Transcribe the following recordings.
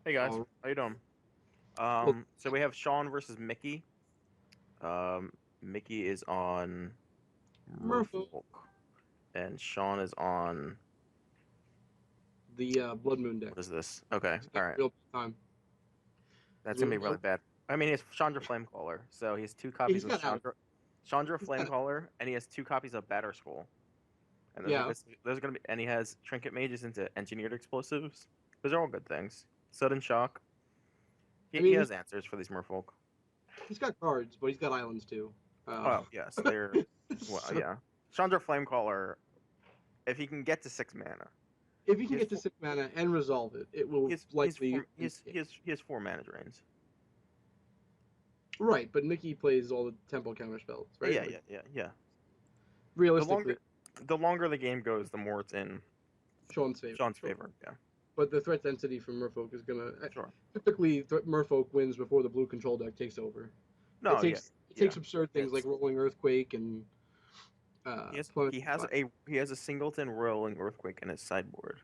Hey guys, Oh, how you doing? well, So we have Sean versus Mickey. Mickey is on Merfolk, Merfolk, and Sean is on the Blood Moon deck. what is this? Okay, He's all got right, real time. that's gonna be Yeah, really bad. I mean, he has Chandra Flamecaller, so he has two copies he's of got out. Chandra He's got out. Flamecaller, and he has two copies of Batter Skull. And Yeah, those are gonna be, and he has Trinket Mages into Engineered Explosives. Those are all good things. Sudden Shock. I He mean, has answers for these Merfolk. he's got cards, but he's got islands too. Oh yes, they're well, So yeah. Chandra Flamecaller, if he can get to 6 mana. if he He can has get to four, 6 mana and resolve it, it will he's likely four, he has 4 mana drains. right. But Mickey plays all the tempo counter spells, right? Yeah, Like yeah. The realistically, longer the longer the game goes, the more it's in Sean's favor. Sean's Sure. favor. Yeah, But the threat density from Merfolk is gonna sure. typically Merfolk wins before the blue control deck takes over. No, yeah, It yeah. takes absurd things like It's rolling earthquake and he Plummet. has a singleton rolling earthquake in his sideboard,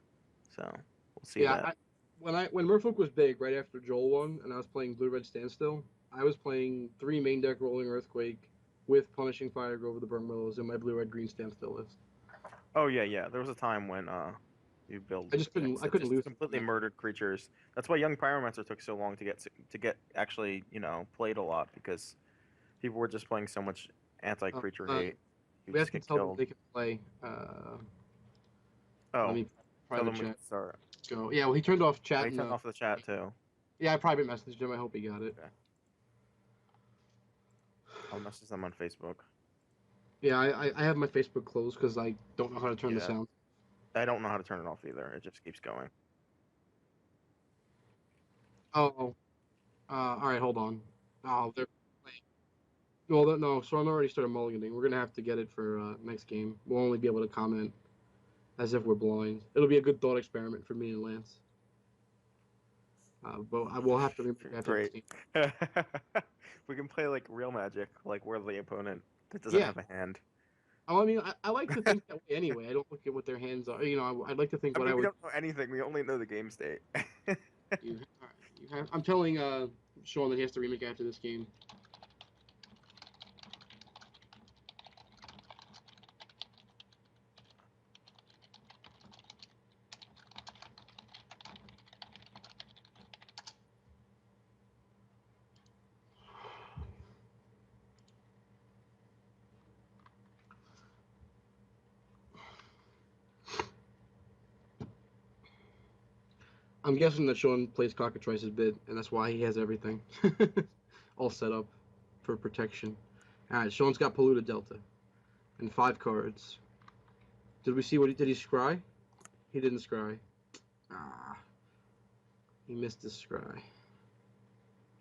so we'll see Yeah, that. when Merfolk was big right after Joel won, and I was playing Blue Red Standstill, I was playing 3 main deck Rolling Earthquake with Punishing Fire Grove of the Burn Willows in my Blue Red Green Standstill list. Oh yeah. There was a time when you build decks I that couldn't just lose to completely that. murdered creatures. That's why Young Pyromancer took so long to get actually played a lot because people were just playing so much Uh, anti-creature uh, hate. You we have just to get tell them killed. they can play. Let Oh, me tell private them we chat can start. go. Yeah, well he turned off Oh, chat he and turned off the chat too. yeah, I private messaged him. I hope he got it. Okay, I'll message them on Facebook. Yeah, I have my Facebook closed because I don't know how to turn the Yeah, sound. I don't know how to turn it off either. It just keeps going. Oh, all right, hold on. Oh, they're playing. Well, no, so I'm already started mulliganing. We're gonna have to get it for next game. We'll only be able to comment as if we're blind. It'll be a good thought experiment for me and Lance. But I will have to remake after this Great. game. We can play like real magic, like we're the opponent that doesn't Yeah. have a hand. Oh, I mean, I like to think that way anyway. I don't look at what their hands are. You know, I'd like to think I what I mean, we would don't know anything. We only know the game state. do. All right, I'm telling Sean that he has to remake after this game. I'm guessing that Sean plays Cockatrice's bid, and that's why he has everything all set up for protection. All right, Sean's got Polluted Delta and 5 cards. Did we see what he did? He scry? He didn't scry. Ah, he missed his scry.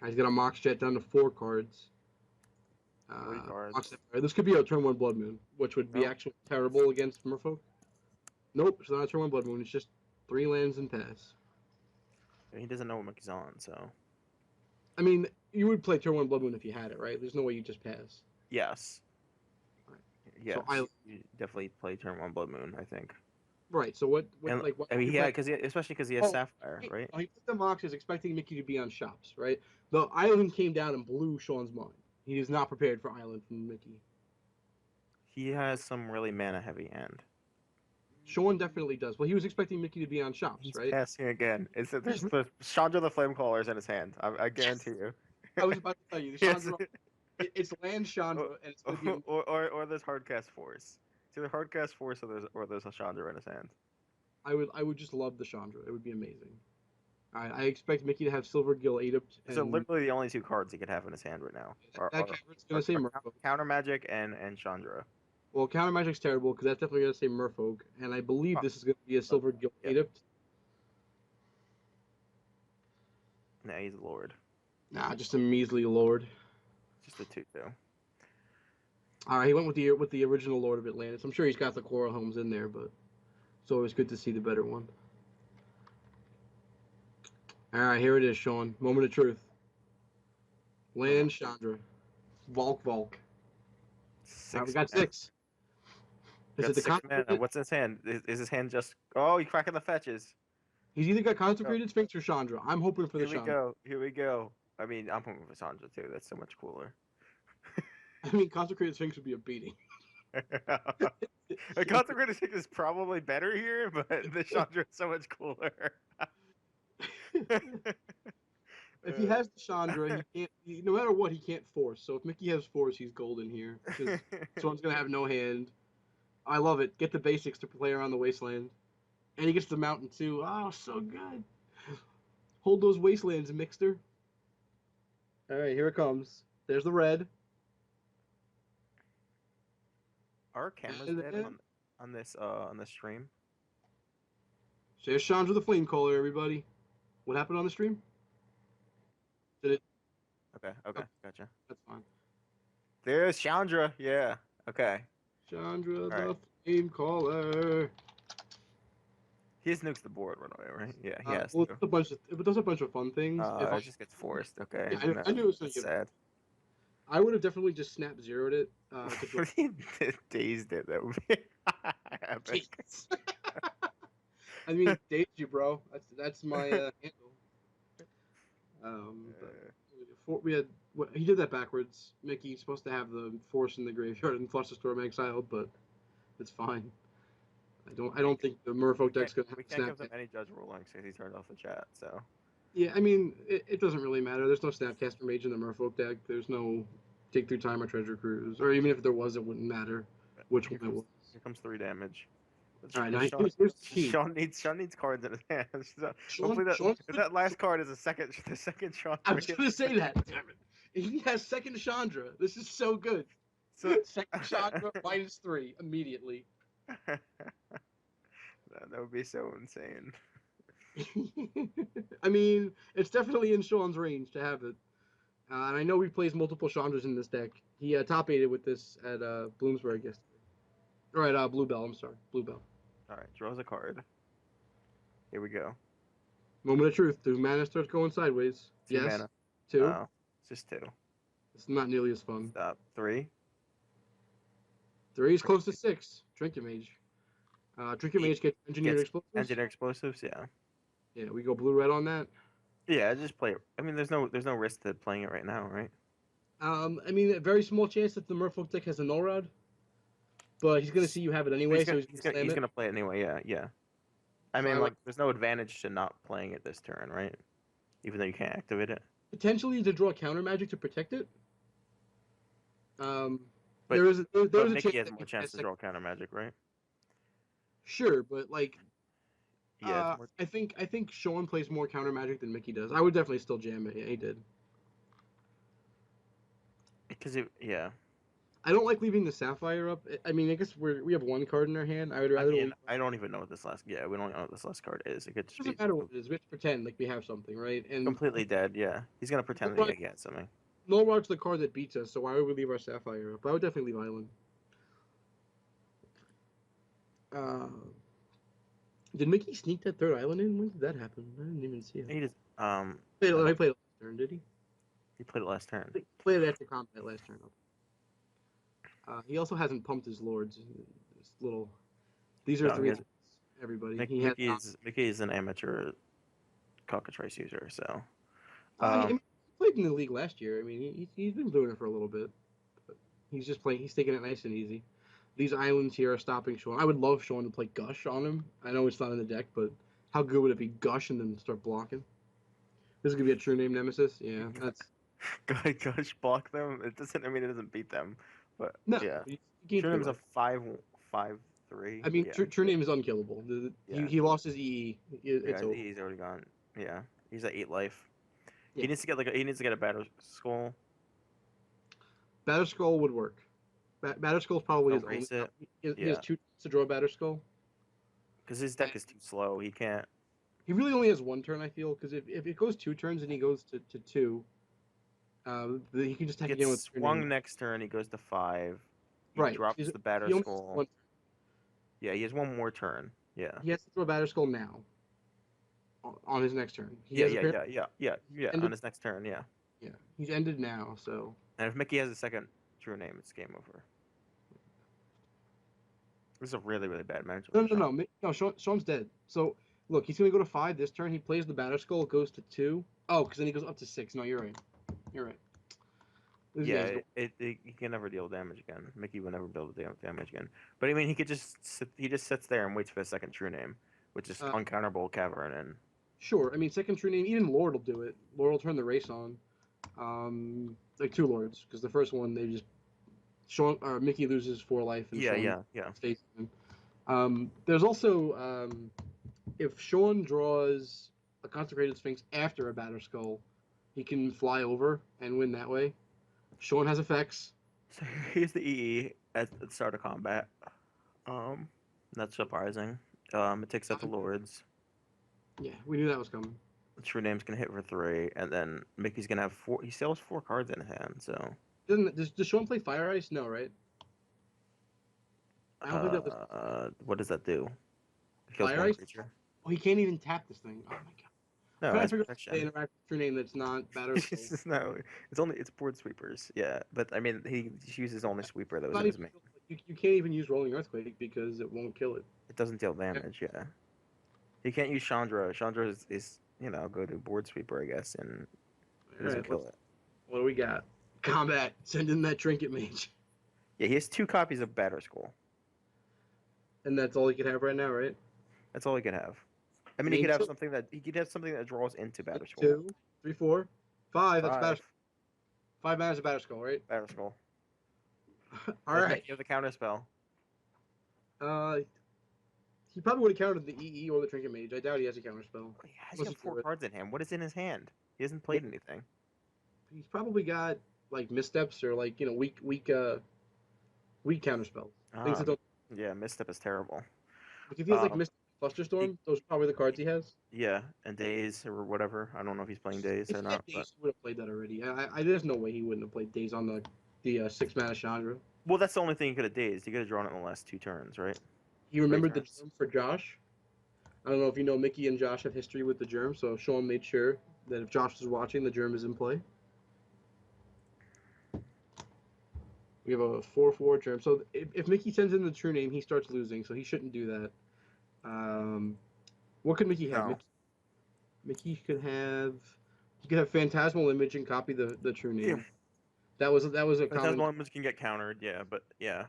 He's got a Mox Jet down to 4 cards. 3 cards. This could be a turn 1 Blood Moon, which would be Nope. actually terrible against Merfolk. Nope, it's not a turn 1 Blood Moon. It's just 3 lands and pass. He doesn't know what Mickey's on, so I mean, you would play turn 1 Blood Moon if you had it, right? There's no way you just pass. yes, Right. So yes, you definitely play turn one Blood Moon. I think, right. So and what I would mean, you yeah, play? because especially because he has Oh, Sapphire, right? he put the Mox is expecting Mickey to be on shops, right? The island came down and blew Sean's mind. He is not prepared for island from Mickey. He has some really mana heavy hand. Sean definitely does. Well, he was expecting Mickey to be on shops, He's right? passing again. There's the Chandra the Flamecaller is in his hand. I guarantee Yes. you. I was about to tell you, the Yes. Chandra. It's land or, Chandra, and it's going to be amazing. or there's Hardcast Force. It's either Hardcast Force or there's a Chandra in his hand. I would just love the Chandra. It would be amazing. I expect Mickey to have Silver Gill Adept Those are and literally the only 2 cards he could have in his hand right now. that cavern's going to say Merfolk. Counter Magic and Chandra. Well, Counter Magic's terrible because that's definitely going to say Merfolk, and I believe Oh, this is going to be a but, Silver Gill yeah, Adept. nah, he's a Lord. Nah, just a measly Lord. Just a 2/2. All right, he went with the original Lord of Atlantis. I'm sure he's got the Coral Homes in there, but it's always good to see the better one. All right, here it is, Sean. Moment of truth. Land Chandra. Volk Volk. All right, we Six got mana. 6. Is Got it the 6 mana. complicated? What's in his hand? Is his hand just? Oh, he's cracking the fetches. He's either got Consecrated Sphinx or Chandra. I'm hoping for the Here we Chandra. go. Here we go. I mean, I'm hoping for Chandra too. That's so much cooler. I mean, Consecrated Sphinx would be a beating. A consecrated stick is probably better here, but the Chandra is so much cooler. If he has the Chandra, he can't. No matter what, he can't force. So if Mickey has force, he's golden here because someone's gonna have no hand. I love it. Get the basics to play around the wasteland, and he gets the mountain too. Oh, so good. Hold those wastelands, Mixter. All right, here it comes. There's the red. Are cameras dead on this stream? There's Chandra the Flamecaller, everybody. What happened on the stream? Did it? Okay, gotcha. That's fine. There's Chandra. Yeah. Okay. Chandra the right. Flamecaller. He just nukes the board right away, right? Yeah, he has well, to. it does a bunch of fun things. It just gets forced. Okay. Yeah, I knew it was That's sad. I would have definitely just snap zeroed it. Dazed it. That would be epic. I mean, dazed you, bro. That's my handle. He did that backwards. Mickey's supposed to have the force in the graveyard and flush the storm exiled, but it's fine. I don't think the Merfolk deck's gonna have We can't give them Snapcast. any judge rulings because he turned off the chat. So. Yeah, I mean, it doesn't really matter. There's no Snapcaster Mage in the Merfolk deck. There's no Take Through Time or Treasure Cruise, or even if there was, it wouldn't matter which one it was. Here comes 3 damage. All right, now here's the key. Sean needs cards in his hands. So hopefully that last card is the second Sean. I was gonna say that. Damn it! He has second Chandra. This is so good. So second Chandra -3 immediately. That would be so insane. I mean, it's definitely in Sean's range to have it. And I know he plays multiple Chandras in this deck. He top 8'd with this at Bloomsburg yesterday. All right, Bluebell. I'm sorry, Bluebell. All right, draws a card. Here we go. Moment of truth. 2 mana starts going sideways. 2 yes. mana. 2. It's just 2. It's not nearly as fun. Stop. 3. 3 is close to 6. Trinket Mage. Trinket Mage gets Engineered Explosives. Engineered Explosives, yeah. Yeah, we go blue-red on that. Yeah, just play it. I mean, there's no risk to playing it right now, right? I mean, a very small chance that the Merfolk deck has a Null Rod. But he's going to see you have it anyway, so he's going to play it anyway, yeah. I mean, there's no advantage to not playing it this turn, right? Even though you can't activate it. Potentially to draw counter magic to protect it. But there's a Mickey has more chance to draw counter magic, right? Sure, but yeah. I think Sean plays more counter magic than Mickey does. I would definitely still jam it. Yeah, he did. Because yeah. I don't like leaving the Sapphire up. I mean, I guess we have 1 card in our hand. I would rather. I don't even know what this last. Yeah, we don't know what this last card is. It could just doesn't matter what it is. We have to pretend like we have something, right? And completely dead. Yeah, he's gonna pretend that he gets something. Null Rod's the card that beats us, so why would we leave our Sapphire up? I would definitely leave Island. Did Mickey sneak that 3rd island in? When did that happen? I didn't even see it. He just He played it last turn, did he? He played it last turn. He played it after combat last turn. He also hasn't pumped his lords. These are 3. Everybody. Mickey is an amateur cockatrice user, so. He played in the league last year. I mean, he's been doing it for a little bit. But he's just playing. He's taking it nice and easy. These islands here are stopping Sean. I would love Sean to play Gush on him. I know it's not in the deck, but how good would it be Gush and then start blocking? This is gonna be a true name nemesis. Yeah, that's. Gush block them. It doesn't. I mean, it doesn't beat them, but no, yeah. True name's a 5/3. I mean, yeah. true name is unkillable. He lost his EE. It's over. He's already gone. Yeah, he's at 8 life. Yeah. He needs to get a Battle Skull. Batter Skull would work. Batter Skull's probably his only. He has 2 to draw a Batter Skull. Because his deck is too slow. He can't. He really only has 1 turn, I feel. Because if it goes 2 turns and he goes to 2, he can just attack again with swung next turn. He goes to 5. He drops the Batter Skull. Yeah, he has 1 more turn. Yeah. He has to throw a Batter Skull now. On his next turn. Yeah. On his next turn, yeah. Yeah, he's ended now, so. And if Mickey has a second true name, it's game over. This is a really, really bad matchup. No. Sean's dead. So Look, he's gonna go to 5 this turn. He plays the Batter Skull, goes to 2. Oh, because then he goes up to 6. No, you're right. You're right. This guy's Yeah, he can never deal damage again. Mickey will never deal damage again. But I mean, he could just he just sits there and waits for the second true name, which is uncounterable cavern and. Sure. I mean, second true name, even Lord will do it. Lord will turn the race on. Like 2 Lords, because the first one they just Mickey loses 4 life and Sean stays in. There's also if Sean draws a Consecrated Sphinx after a Batter Skull, he can fly over and win that way. Sean has effects. So here's the EE at the start of combat. Not surprising. It takes out the Lords. Yeah, we knew that was coming. The true name's gonna hit for 3, and then Mickey's gonna have 4. He still has 4 cards in hand, so. Does Sean play Fire Ice? No, right? I don't think that was. What does that do? Fire Ice? Oh, he can't even tap this thing. Oh my god. No, I'm trying to figure out interact with true name that's not Batter Skull. No, it's board sweepers. Yeah, but I mean he uses only sweeper that was in his main. You can't even use Rolling Earthquake because it won't kill it. It doesn't deal damage. Yeah. You can't use Chandra. Chandra is go to board sweeper, I guess, and it doesn't kill it. What do we got? Combat. Send in that Trinket Mage. Yeah, he has 2 copies of Batter Skull. And that's all he could have right now, right? That's all he could have. I mean, he could have something that draws into Batter Skull. 2, 3, 4, 5. That's Batter Skull. 5 mana is a Batter Skull, right? Batter Skull. All right. You have the counter spell. He probably would have countered the EE or the Trinket Mage. I doubt he has a counter spell. He has 4 cards in hand. What is in his hand? He hasn't played anything. He's probably got like missteps or like weak counter spells. Things that don't. Yeah, misstep is terrible. Like if he has like misstep, Flusterstorm, those are probably the cards he has. Yeah, and Days or whatever. I don't know if he's playing Days or not. Days, he would have played that already. There's no way he wouldn't have played Days on the 6 mana Chandra. Well, that's the only thing he could have dazed. He could have drawn it in the last 2 turns, right? He remembered the germ for Josh. I don't know if you know, Mickey and Josh have history with the germ, so Sean made sure that if Josh was watching, the germ is in play. We have a 4/4 germ. So if Mickey sends in the true name, he starts losing, so he shouldn't do that. What could Mickey have? No. Mickey could have Phantasmal Image and copy the true name. Yeah. That was a Phantasmal Image can get countered, yeah, but yeah.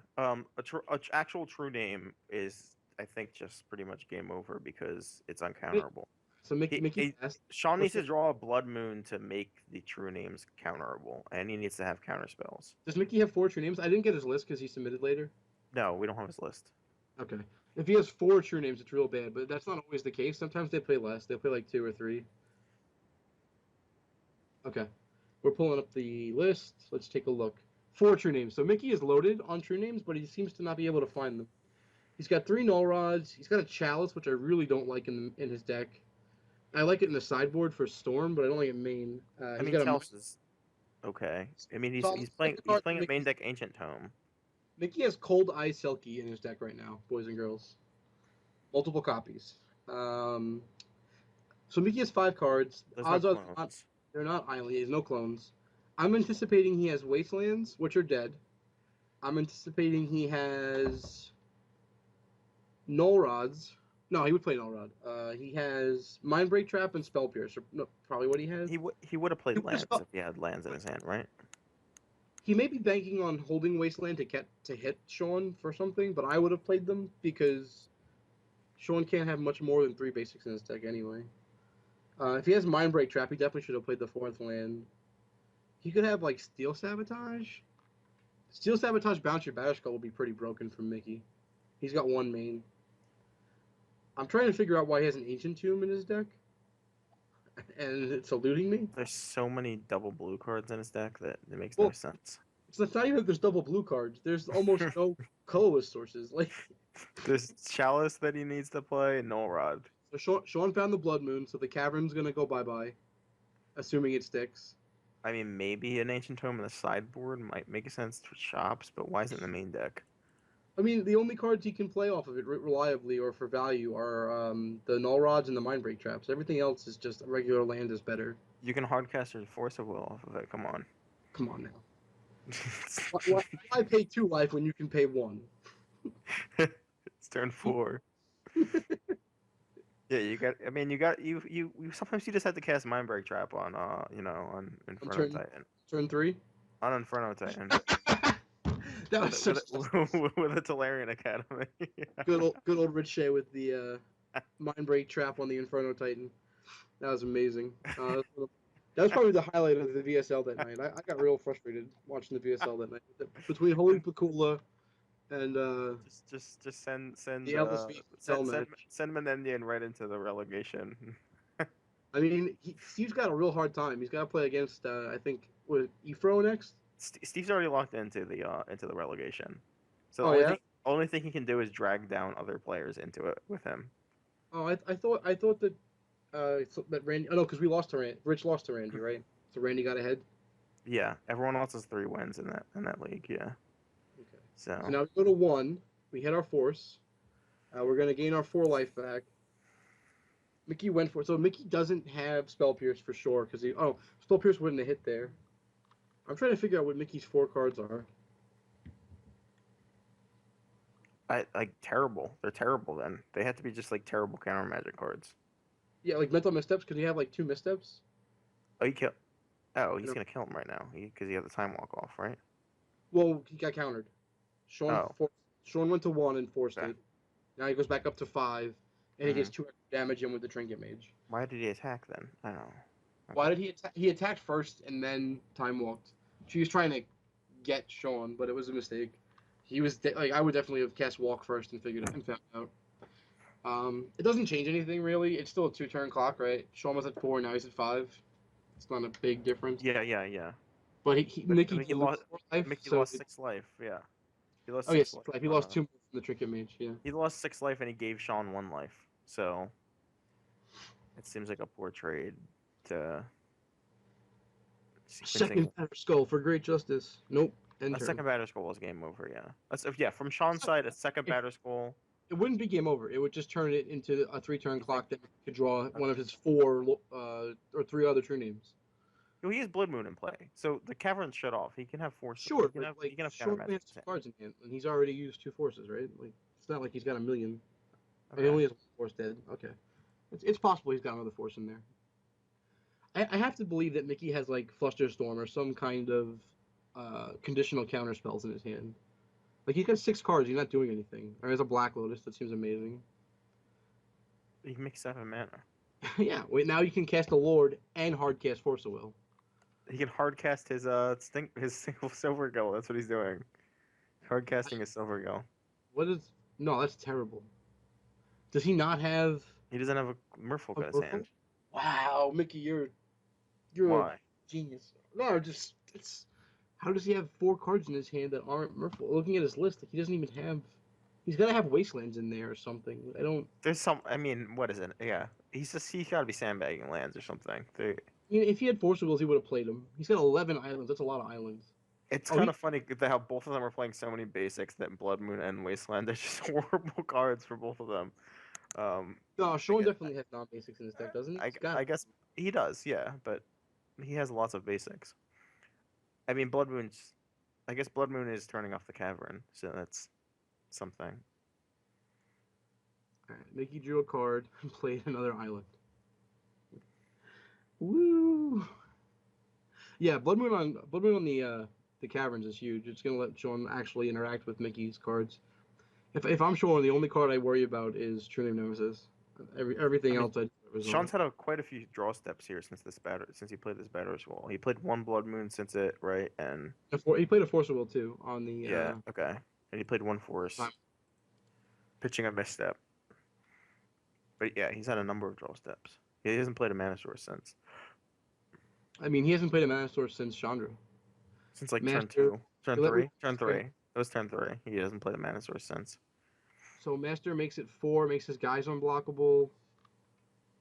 Actual true name is, I think, just pretty much game over because it's uncounterable. So Mickey Sean needs to draw a Blood Moon to make the true names counterable, and he needs to have counter spells. Does Mickey have 4 true names? I didn't get his list because he submitted later. No, we don't have his list. Okay. If he has 4 true names, it's real bad, but that's not always the case. Sometimes they play less. They play like 2 or 3. Okay. We're pulling up the list. Let's take a look. 4 true names. So Mickey is loaded on true names, but he seems to not be able to find them. He's got 3 Null Rods. He's got a Chalice, which I really don't like in his deck. I like it in the sideboard for Storm, but I don't like it main. I mean, Chalice is okay. I mean, he's playing a main deck Ancient Tome. Mickey has Cold Eye Selkie in his deck right now, boys and girls. Multiple copies. So Mickey has 5 cards. Odds are they're not Island. He has no clones. I'm anticipating he has Wastelands, which are dead. I'm anticipating he has Null Rods. No, he would play Null Rod. He has Mindbreak Trap and Spell Pierce. No, probably what he has. He would have played lands if he had lands in his hand, right? He may be banking on holding Wasteland to hit Sean for something, but I would have played them because Sean can't have much more than 3 basics in his deck anyway. If he has Mindbreak Trap, he definitely should have played the 4th land. He could have like Steel Sabotage. Steel Sabotage Bounce Your Batter Skull will be pretty broken from Mickey. He's got 1 main. I'm trying to figure out why he has an Ancient Tomb in his deck. And it's eluding me. There's so many double blue cards in his deck that it makes no sense. It's not even that there's double blue cards. There's almost no colorless sources. Like there's Chalice that he needs to play and Null Rod. So Sean found the Blood Moon, so the Cavern's gonna go bye-bye. Assuming it sticks. I mean, maybe an Ancient Tome in the sideboard might make sense for shops, but why is it in the main deck? I mean, the only cards he can play off of it reliably or for value are the Null Rods and the Mindbreak Traps. Everything else is just regular land is better. You can hardcast your Force of Will off of it. Come on. Come on now. Why pay 2 life when you can pay 1? It's turn 4. Yeah, you got. I mean, you. Sometimes you just have to cast Mind Break Trap on on On Inferno Titan. turn 3. On Inferno Titan. That With was such with a Talarian Academy. good old Ricochet with the Mind Break Trap on the Inferno Titan. That was amazing. That was probably the highlight of the VSL that night. I got real frustrated watching the VSL that night. Between Holy Pakula and just send the LSV cell match. send Menendian right into the relegation. I mean, Steve's got a real hard time. He's got to play against, I think, what, Efro next? Steve's already locked into the relegation. So the Oh, yeah? only thing he can do is drag down other players into it with him. Oh, I thought that that Randy. Oh no, because we lost to Randy. Rich lost to Randy, right? So Randy got ahead. Yeah, everyone else has 3 wins in that league. Yeah. Okay. So So now we go to 1. We hit our force. We're gonna gain our 4 life back. Mickey went for it. So Mickey doesn't have Spell Pierce for sure because Spell Pierce wouldn't have hit there. I'm trying to figure out what Mickey's 4 cards are. I like terrible. They're terrible. Then they have to be just like terrible counter magic cards. Yeah, like mental missteps. Because you have like 2 missteps. Oh, you kill. Oh, he's No. gonna kill him right now because he had the time walk off, right? Well, he got countered. Oh. Sean went to 1 and forced Okay. it. Now he goes back up to 5, and he Mhm. gets 2 extra damage in with the Trinket Mage. Why did he attack then? I don't know. Why did he attack? He attacked first and then time walked. She was trying to get Sean, but it was a mistake. He was like, I would definitely have cast walk first and figured it and found out. It doesn't change anything really. It's still a 2-turn clock, right? Sean was at 4, now he's at 5. It's not a big difference. Yeah. But But I Mickey mean, he did lose lost. 4 life. Mickey So lost 6 life. Yeah, he lost oh six yes, life. he lost 2 more from the Trinket Mage. Yeah. He lost 6 life and he gave Sean 1 life. So it seems like a poor trade to. Second Batter Skull for great justice. Nope. End A turn. second batter skull was game over. Yeah. From Sean's side, a second batter skull. It wouldn't be game over. It would just turn it into a 3-turn clock that could draw one of his 4 or 3 other true names. Well, he has Blood Moon in play, so the cavern's shut off. He can have 4. Sure, he can have counter Sean magic. has 2 cards in hand, and he's already used 2 forces, right? Like it's not like he's got a million. Okay. He only has 1 force dead. Okay, it's possible he's got another force in there. I have to believe that Mickey has like Flusterstorm or some kind of conditional counter spells in his hand. Like he's got 6 cards, he's not doing anything. Or he has a Black Lotus that seems amazing. He can make 7 mana. Yeah, wait, now you can cast a Lord and hard cast Force of Will. He can hard cast his single Silver Gull. That's what he's doing. Hard casting his Silver Gull. What is? No, that's terrible. Does he not have? He doesn't have a Merfolk in his Merfolk? hand. Wow, Mickey, you're Why? a genius. No, just it's. How does he have 4 cards in his hand that aren't Merfolk? Looking at his list, like he doesn't even have. He's gotta have Wastelands in there or something. I don't. There's some. I mean, what is it? Yeah, he's got to be sandbagging lands or something. If he had Force of Wills, he would have played him. He's got 11 islands. That's a lot of islands. It's kind of funny how both of them are playing so many basics that Blood Moon and Wasteland are just horrible cards for both of them. No, Sean definitely has non-basics in his deck, doesn't he? I guess he does, yeah, but he has lots of basics. I mean, I guess Blood Moon is turning off the cavern, so that's something. All right, Mickey drew a card and played another island. Woo! Yeah, Blood Moon on the caverns is huge. It's gonna let Sean actually interact with Mickey's cards. If I'm Sean, the only card I worry about is True Name Nemesis. Everything else I resolve. Sean's had quite a few draw steps here since he played this batter wall. He played 1 Blood Moon since it, right? And he played a Force of Will too on the. Yeah. Okay. And he played 1 Force, pitching a misstep. But yeah, he's had a number of draw steps. He hasn't played a Mana Source since. I mean, he hasn't played a Mana Source since Chandra. Since like Master, turn 3. It was turn 3. He hasn't played a Mana Source since. So Master makes it 4, makes his guys unblockable.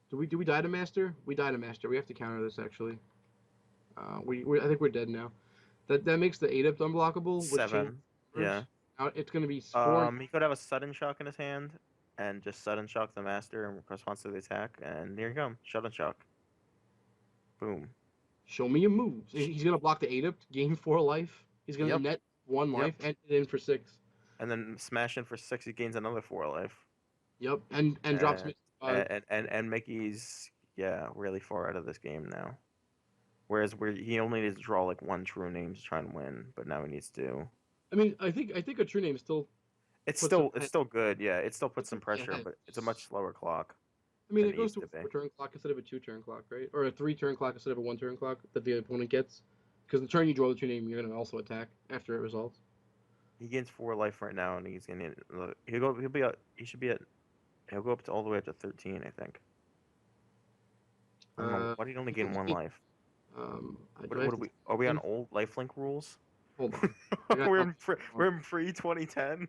Do we die to Master? We die to Master. We have to counter this actually. I think we're dead now. That makes the 8-up unblockable. 7. Yeah. Now it's gonna be 4. He could have a sudden shock in his hand and just sudden shock the Master in response to the attack, and here you go, sudden shock. Boom. Show me your moves. He's gonna block the 8-up, gain 4 life. He's gonna net 1 life and it in for 6. And then smash in for 6. He gains another 4 life. Yep, and drops And Mickey's really far out of this game now. Whereas he only needs to draw like one true name to try and win, but now he needs to. I mean, I think a true name still puts him It's ahead. still good, yeah. It still puts Puts some him way pressure, ahead. but it's a much slower clock I mean, than it it goes used to to a be. 4-turn clock instead of a 2-turn clock, right? Or a 3-turn clock instead of a 1-turn clock that the opponent gets. Because the turn you draw the true name, you're gonna also attack after it resolves. He gains 4 life right now, and he's gonna he'll be at he should be at he'll go up to all the way up to 13, I think. I don't know Uh, why did he only gain 1 life. do I What have are to we on him? old lifelink rules? Hold on. I got We're in pre 2010.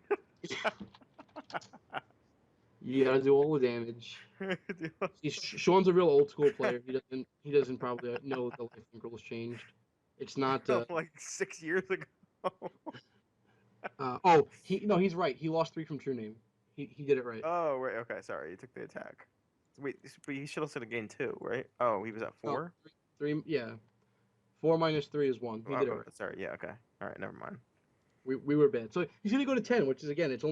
You gotta do all the damage. See, Sean's a real old school player. He doesn't probably know that the life link rules changed. It's not. Like 6 years ago. Oh, he's right. He lost 3 from true name. He did it right. Oh, right. Okay, sorry. You took the attack. Wait, but he should have gained 2, right? Oh, he was at No, 4? three. Yeah, 4 minus 3 is 1. He did it right. Sorry. Yeah, okay. All right, never mind. We were bad. So he's gonna go to 10, which is again, it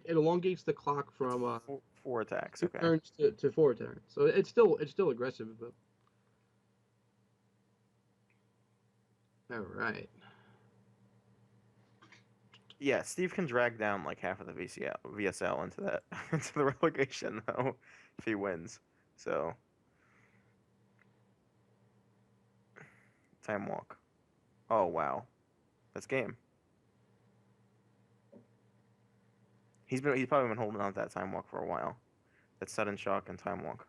elongates the clock It's from four attacks. 2 Okay. turns to 4 turns. So it's still aggressive, but all right. Yeah, Steve can drag down like half of the VSL into that into the relegation though, if he wins. So time walk. Oh wow, that's game. He's probably been holding on to that time walk for a while. That sudden shock and time walk.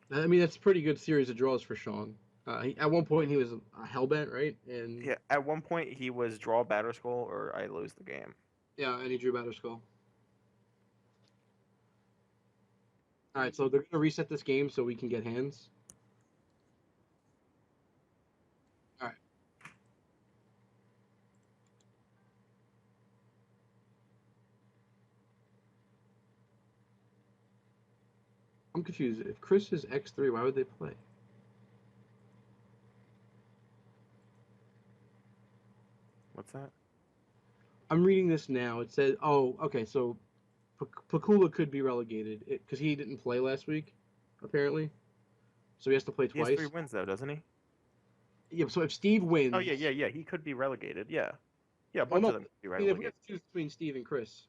I mean, that's a pretty good series of draws for Sean. At one point, he was hellbent, right? And Yeah, at one point he was draw batter skull or I lose the game. yeah, and he drew batter skull. All right, so they're gonna reset this game so we can get hands. All right. I'm confused. If Chris is X3, why would they play? What's that? I'm reading this now. It says, oh, okay, so Pakula could be relegated because he didn't play last week, apparently. So he has to play He has 3 twice. wins though, doesn't he? Yeah, so if Steve Oh wins. yeah. He could be relegated. Yeah, a Oh bunch no, of them could be I mean if we relegated. have to choose between Steve and Chris,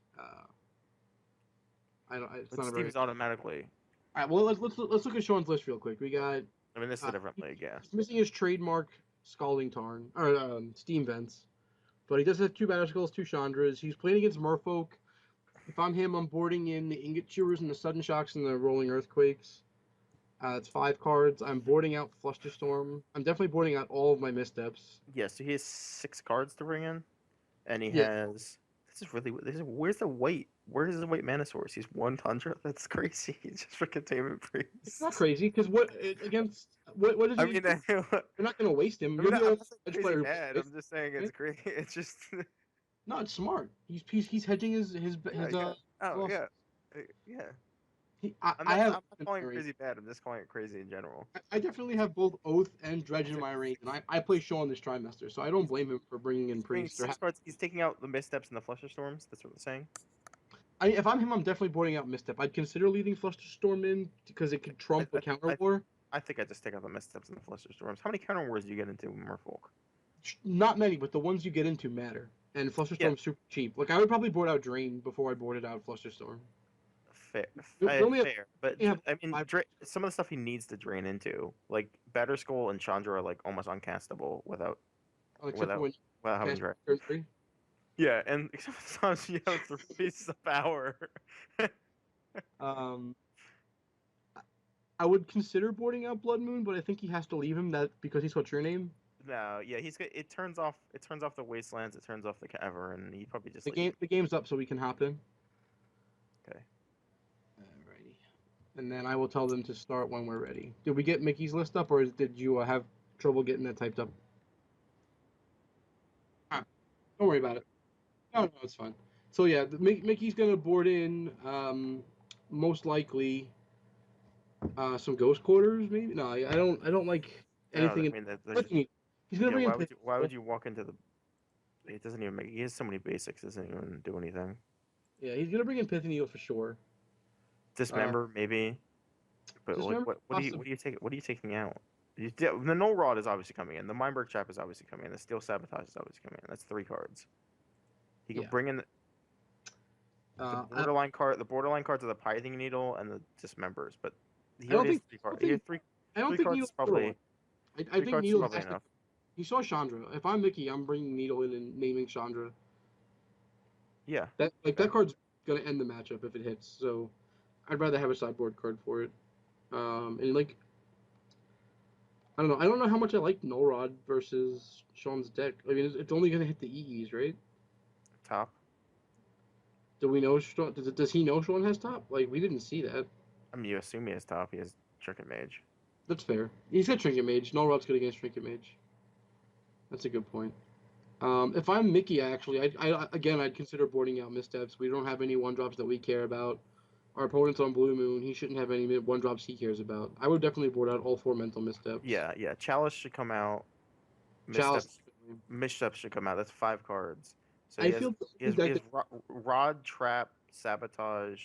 I don't. It's But not a very. Steve's automatically. All right, well let's look at Sean's list real quick. We got I mean, this is a different league. Yeah. he's missing his trademark Scalding Tarn or Steam Vents, but he does have 2 Batter Skulls, 2 Chandras. He's playing against Merfolk. If I'm him, I'm boarding in the Ingot Chewers and the Sudden Shocks and the Rolling Earthquakes. It's 5 cards. I'm boarding out Flusterstorm. I'm definitely boarding out all of my missteps. Yeah. So he has 6 cards to bring in, and he Yeah, has. Where's the weight? Where is the weight mana source? He's 1 Tundra. That's crazy. Just for containment it's not priest. crazy because what does I he? mean, You're not going to waste him. You're I'm the only not saying edge crazy player. bad. I'm just saying it's great. It's just. No, it's smart. He's hedging his Yeah. Oh losses. yeah. Yeah. I have I'm not calling it crazy bad. I'm just calling it crazy in general. I definitely have both Oath and Dredge in my range, and I play Sean this trimester, so I don't blame him for bringing in He's bringing Priest. 6 cards. He's taking out the missteps and the Flusterstorms. That's what I'm saying. If I'm him, I'm definitely boarding out Misstep. I'd consider leaving Flusterstorm in because it could trump a counter war. I think I just take out the missteps and the Flusterstorms. How many counter wars do you get into in Merfolk? Not many, but the ones you get into matter. And Yeah, Flusterstorm's super cheap. Like I would probably board out Drain before I boarded out Flusterstorm. fair, We only have, fair. But we have I mean, 5. some of the stuff he needs to drain into, like Batterskull and Chandra, are like almost uncastable without Except for when without you having cast drain. turn 3. Yeah, and sometimes you have 3 pieces of power. Um, I would consider boarding out Blood Moon, but I think he has to leave him that because he's what's your name. No, yeah, he's got. It turns off. It turns off the wastelands. It turns off the cavern, and he probably just The game's up, so we can hop in. Okay. Alrighty. And then I will tell them to start when we're ready. Did we get Mickey's list up, or did you have trouble getting that typed up? Ah, don't worry about it. No, it's fine. So yeah, Mickey's gonna board in most likely some ghost quarters, maybe. No, I don't like No, anything. I mean He's gonna yeah. bring in Why would you walk into the? It doesn't even make. He has so many basics. Doesn't even do anything. Yeah, he's gonna bring in Pithing Needle for sure. Dismember maybe, but like Dismember, what do you take? What are you taking out? The Null Rod is obviously coming in. The Mindbreak Trap is obviously coming in. The Steel Sabotage is obviously coming in. That's 3 cards. He can Yeah. bring in the borderline card. The borderline cards are the Pithing Needle and the Dismembers, but he I don't already has think. 3 cards. He has three I don't three think cards Needle's is probably I think Needle has to. enough. You saw Chandra. If I'm Mickey, I'm bringing Needle in and naming Chandra. Yeah. That card's gonna end the matchup if it hits. So I'd rather have a sideboard card for it. And like I don't know. I don't know how much I like Null Rod versus Sean's deck. I mean, it's only gonna hit the EEs, right? Top. Do we know Sean? Does he know Sean has top? Like we didn't see that. I mean, you assume he has top. He has Trinket Mage. That's fair. He's got Trinket Mage. Null Rod's good against Trinket Mage. That's a good point. If I'm Mickey, actually, I'd consider boarding out missteps. We don't have any 1-drops that we care about. Our opponent's on Blue Moon. He shouldn't have any 1-drops he cares about. I would definitely board out all 4 mental missteps. Yeah. Chalice should come out. Chalice. Missteps should come out. That's 5 cards. So I he feel has Rod, Trap, Sabotage,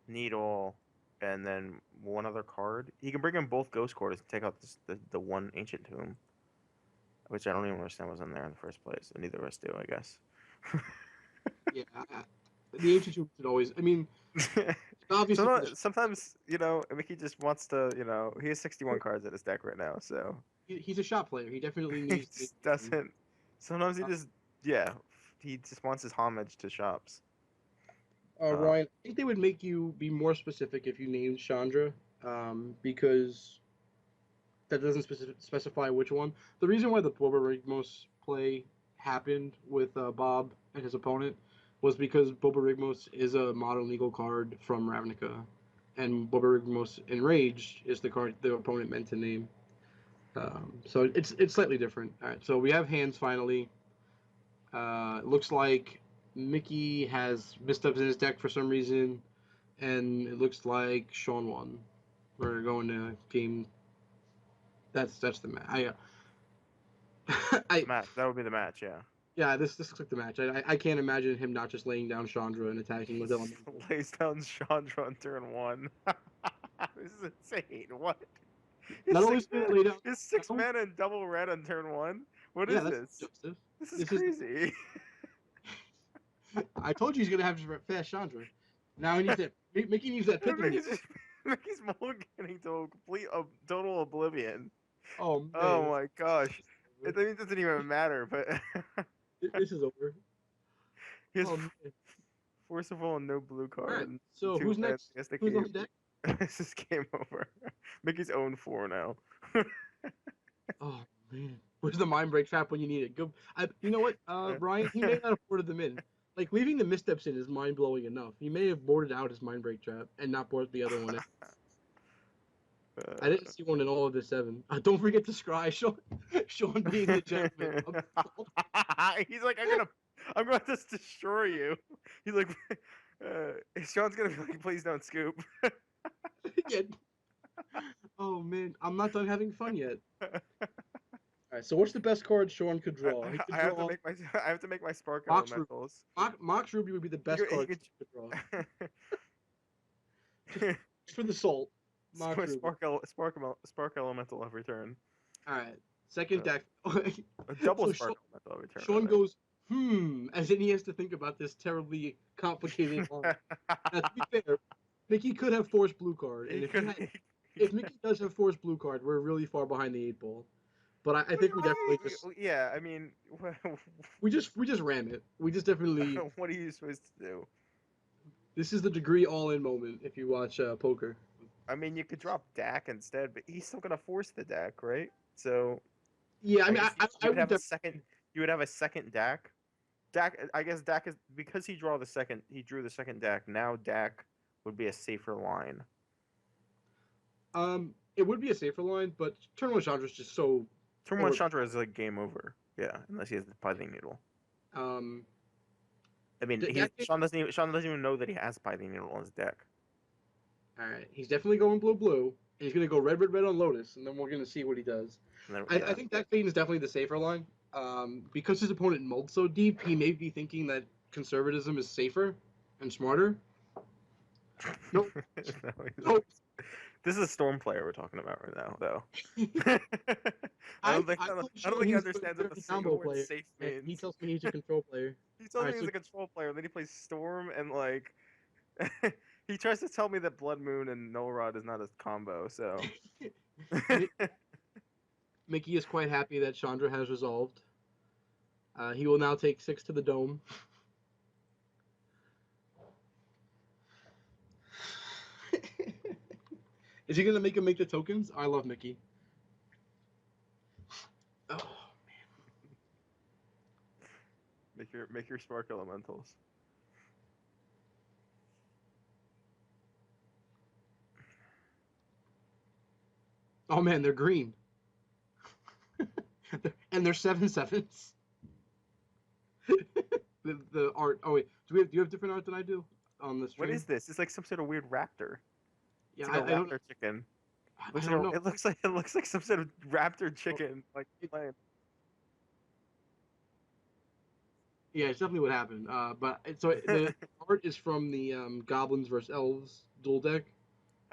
Needle, and then one other card. He can bring in both Ghost Quarters and take out the one Ancient Tomb, which I don't even understand was in there in the first place, and neither of us do, I guess. Yeah, the Ancient Tomb should always. I mean, obviously. Sometimes Mickey just wants to. He has 61 cards in his deck right now, so He's a shot player. He definitely he needs. just doesn't. Sometimes he just wants his homage to shops. Ryan, I think they would make you be more specific if you named Chandra, because that doesn't specify which one. The reason why the Boba play happened with Bob and his opponent was because Boba is a modern legal card from Ravnica, and Boba Enraged is the card the opponent meant to name. So it's slightly different. All right, so we have hands finally. It looks like Mickey has missteps in his deck for some reason, and it looks like Sean won. We're going to game. That's the match. Match. That would be the match, yeah. Yeah, this looks like the match. I can't imagine him not just laying down Chandra and attacking with Elemental. Lays down Chandra on turn 1. This is insane. What? Not only lay down. His 6 mana and double red on turn 1. What is this? This is crazy. I told you he's gonna have fast Chandra. Now he needs that. Mickey needs that picking. Mickey's mulliganing to complete total oblivion. Oh man. Oh my gosh. It doesn't even matter, but this is over. He's forcible and no blue card. Right. So who's next? Who's on deck? This is game over. Mickey's 0-4 now. Oh man. Where's the Mindbreak Trap when you need it? Go. You know what, Ryan? He may not have boarded them in. Like, leaving the missteps in is mind-blowing enough. He may have boarded out his Mindbreak Trap and not boarded the other one in. I didn't see one in all of the 7. Don't forget to scry, Sean. Sean being the gentleman. He's like, I'm gonna just destroy you. He's like, Sean's gonna be like, please don't scoop. Oh man, I'm not done having fun yet. Alright, so what's the best card Sean could draw? I have to make my Spark Elementals. Mox Ruby would be the best card he could draw. Just for the salt. Spark Elemental every turn. Alright, second deck. A double Spark Elemental every turn. Sean goes, as in he has to think about this terribly complicated line. Now, to be fair, Mickey could have forced blue card, and if Mickey does have forced blue card, we're really far behind the 8 ball. But I think we definitely just. Yeah, I mean. we just ram it. We just definitely. What are you supposed to do? This is the degree all-in moment if you watch poker. I mean, you could drop Dak instead, but he's still gonna force the Dak, right? So. Yeah, I mean, I would have a second. You would have a second Dak. I guess Dak is because he drew the second Dak. Now Dak would be a safer line. It would be a safer line, but turn 1 Chandra is just so. Turn 1 Chandra is like game over. Yeah, unless he has the Pithing Needle. I mean, Sean doesn't even know that he has Pithing Needle on his deck. All right, he's definitely going blue. He's gonna go red on Lotus, and then we're gonna see what he does. I think that Fane is definitely the safer line. Because his opponent mulled so deep, he may be thinking that conservatism is safer and smarter. No, No, he's no. not. This is a Storm player we're talking about right now, though. I don't think I told I don't Sean think he he's understands a what the single combo word player, safe and he means. tells me he's a control player. He All tells me right, he's so a control player, and then he plays Storm, and like he tries to tell me that Blood Moon and Null Rod is not a combo. So Mi- Mickey is quite happy that Chandra has resolved. He will now take 6 to the dome. Is he gonna make him make the tokens? I love Mickey. Oh, make your Spark Elementals. oh man, they're green. And they're 7/7s. The art. Oh wait, do you have different art than I do on the What stream? is this? It's like some sort of weird raptor. Yeah, It's like a I don't. raptor chicken. I don't know. It looks like some sort of raptor chicken. Like It, playing. yeah, it's definitely what happened. So the art is from the Goblins versus Elves duel deck.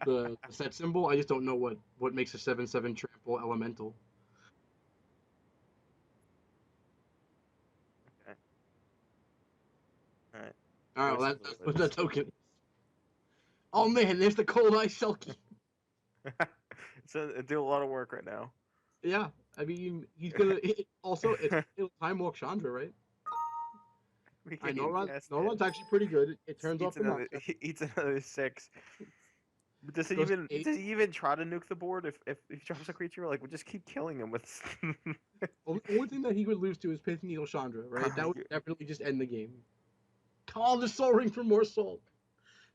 The set symbol. I just don't know what makes a 7/7 trample elemental. Okay. All right. All right, Voice well of the that's what the Woods. token is. Oh man, there's the Cold Ice Selkie. Do a lot of work right now. Yeah, I mean he's gonna. Also, it'll time walk Chandra, right? We I can't know even Ron. cast No it. Ron's actually pretty good. It turns off Eats the another Mox. he eats another 6. But Goes to 8. does he even try to nuke the board if he drops a creature? Like we'll just keep killing him with Only thing that he would lose to is Pith Needle Chandra, right? That would definitely just end the game. Call the Soul Ring for more salt.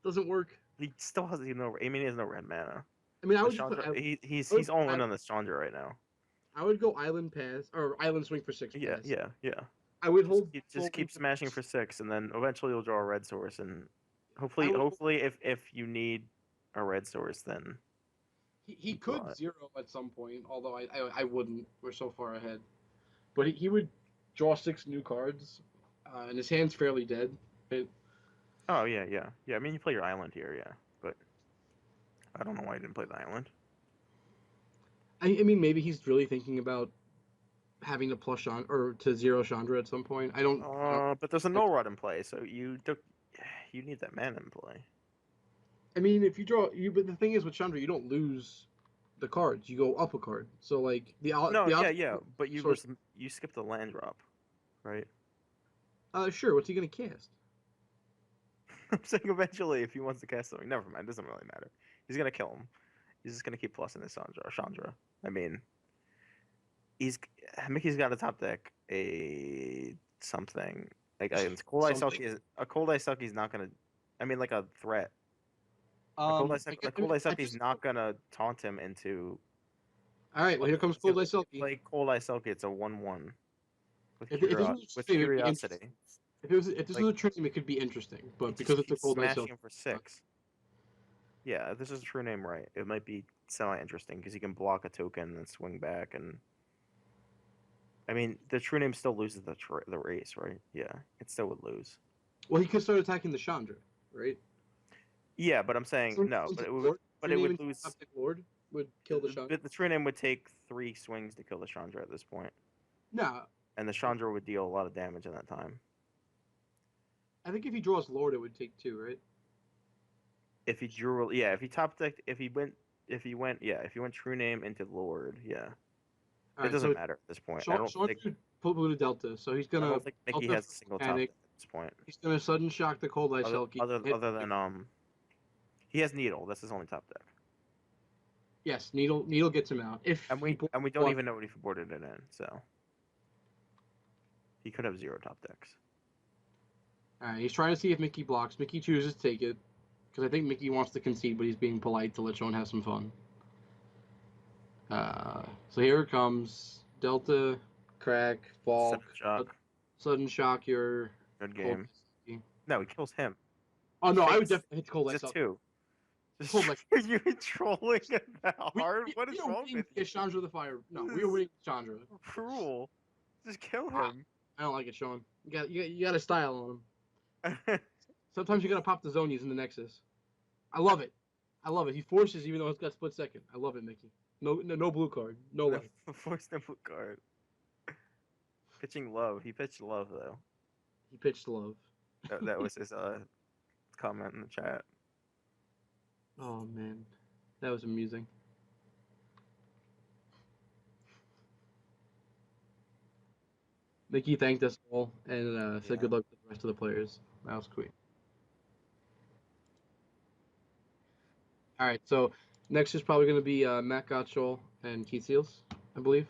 Doesn't work. he still has no I mean he has no red mana. I mean, I The would just put. Chandra I would, he's all in on this Chandra right now. I would go Island Pass or Island Swing for 6 Yeah, pass. yeah, yeah. I would hold Soul Just Ring keep for smashing for 6 and then eventually you'll draw a red source and I would. hopefully if you need a red source then He you draw could it. zero at some point, although I wouldn't. We're so far ahead. But he would draw 6 new cards, and his hand's fairly dead. Oh yeah, yeah. Yeah, I mean you play your island here, yeah. But I don't know why you didn't play the island. I mean, maybe he's really thinking about having to plus Chandra or to zero Chandra at some point. I don't. But there's a null rod in play, so you need that mana in play. I mean, if you draw you, but the thing is with Chandra, you don't lose the cards. You go up a card. So like No, the yeah, out yeah, but source. you skipped the land drop, right? Sure. What's he gonna cast? I'm saying eventually if he wants to cast something, never mind, doesn't really matter. He's gonna kill him. He's just gonna keep plussing his Chandra. I mean, he's Mickey's got a top deck a something like Something. A cold ice Selkie is not gonna. I mean, like a threat. A cold ice I Selkie is just. not gonna taunt him into. All right. Well, here comes Cold Ice If you Selkie. play cold ice Selkie, it's a 1/1 If this was a with stream, it would be interesting. curiosity. If this Like was a stream, it could be interesting. But it because just it's a keeps Cold Ice smashing Selkie, him for 6. Yeah, if this is a true name right, it might be semi interesting because you can block a token and then swing back and. I mean, the true name still loses the race, right? Yeah, it still would lose. well, he could start attacking the Chandra, right? Yeah, but I'm saying no, Since but it's Lord, it renaming would lose. Optic Lord would kill the Chandra. The true name would take 3 swings to kill the Chandra at this point, No, and the Chandra would deal a lot of damage in that time. I think if he draws Lord, it would take 2, right? If he drew, yeah, if he top decked, if he went true name into Lord, yeah, All it right, doesn't so matter at this point. Sean could put Blue to Delta, so he's I gonna don't think Mickey Delta has for a single top panic. deck at this point. He's gonna sudden shock the Cold Ice Selkie. Other than he has Needle. That's his only top deck. Yes, Needle gets him out. If he And we don't even know what he boarded it in, so he could have 0 top decks. All right, he's trying to see if Mickey blocks. Mickey chooses to take it because I think Mickey wants to concede, but he's being polite to let Sean have some fun. So here it comes. Delta, crack, Falk, sudden shock your Good Cold game. Ice Selkie. No, he kills him. Oh no, I would definitely hit Cold Ice Just Selkie. 2. Cold Ice. Are you trolling it that hard? What is we are wrong winning with you? Chandra the Fire. No, we are winning Chandra. Cruel. Just kill Ah, him. I don't like it, Sean. You got a style on him. Sometimes you gotta pop the zonies in the Nexus. I love it. I love it. He forces even though it's got split second. I love it, Mickey. No blue card. No life. Forced input card. Pitching love. He pitched love though. He pitched love. That was his comment in the chat. Oh man, that was amusing. Mickey thanked us all and said good luck to the rest of the players. That was sweet. All right, so next is probably going to be Matt Gottschall and Keith Seals, I believe.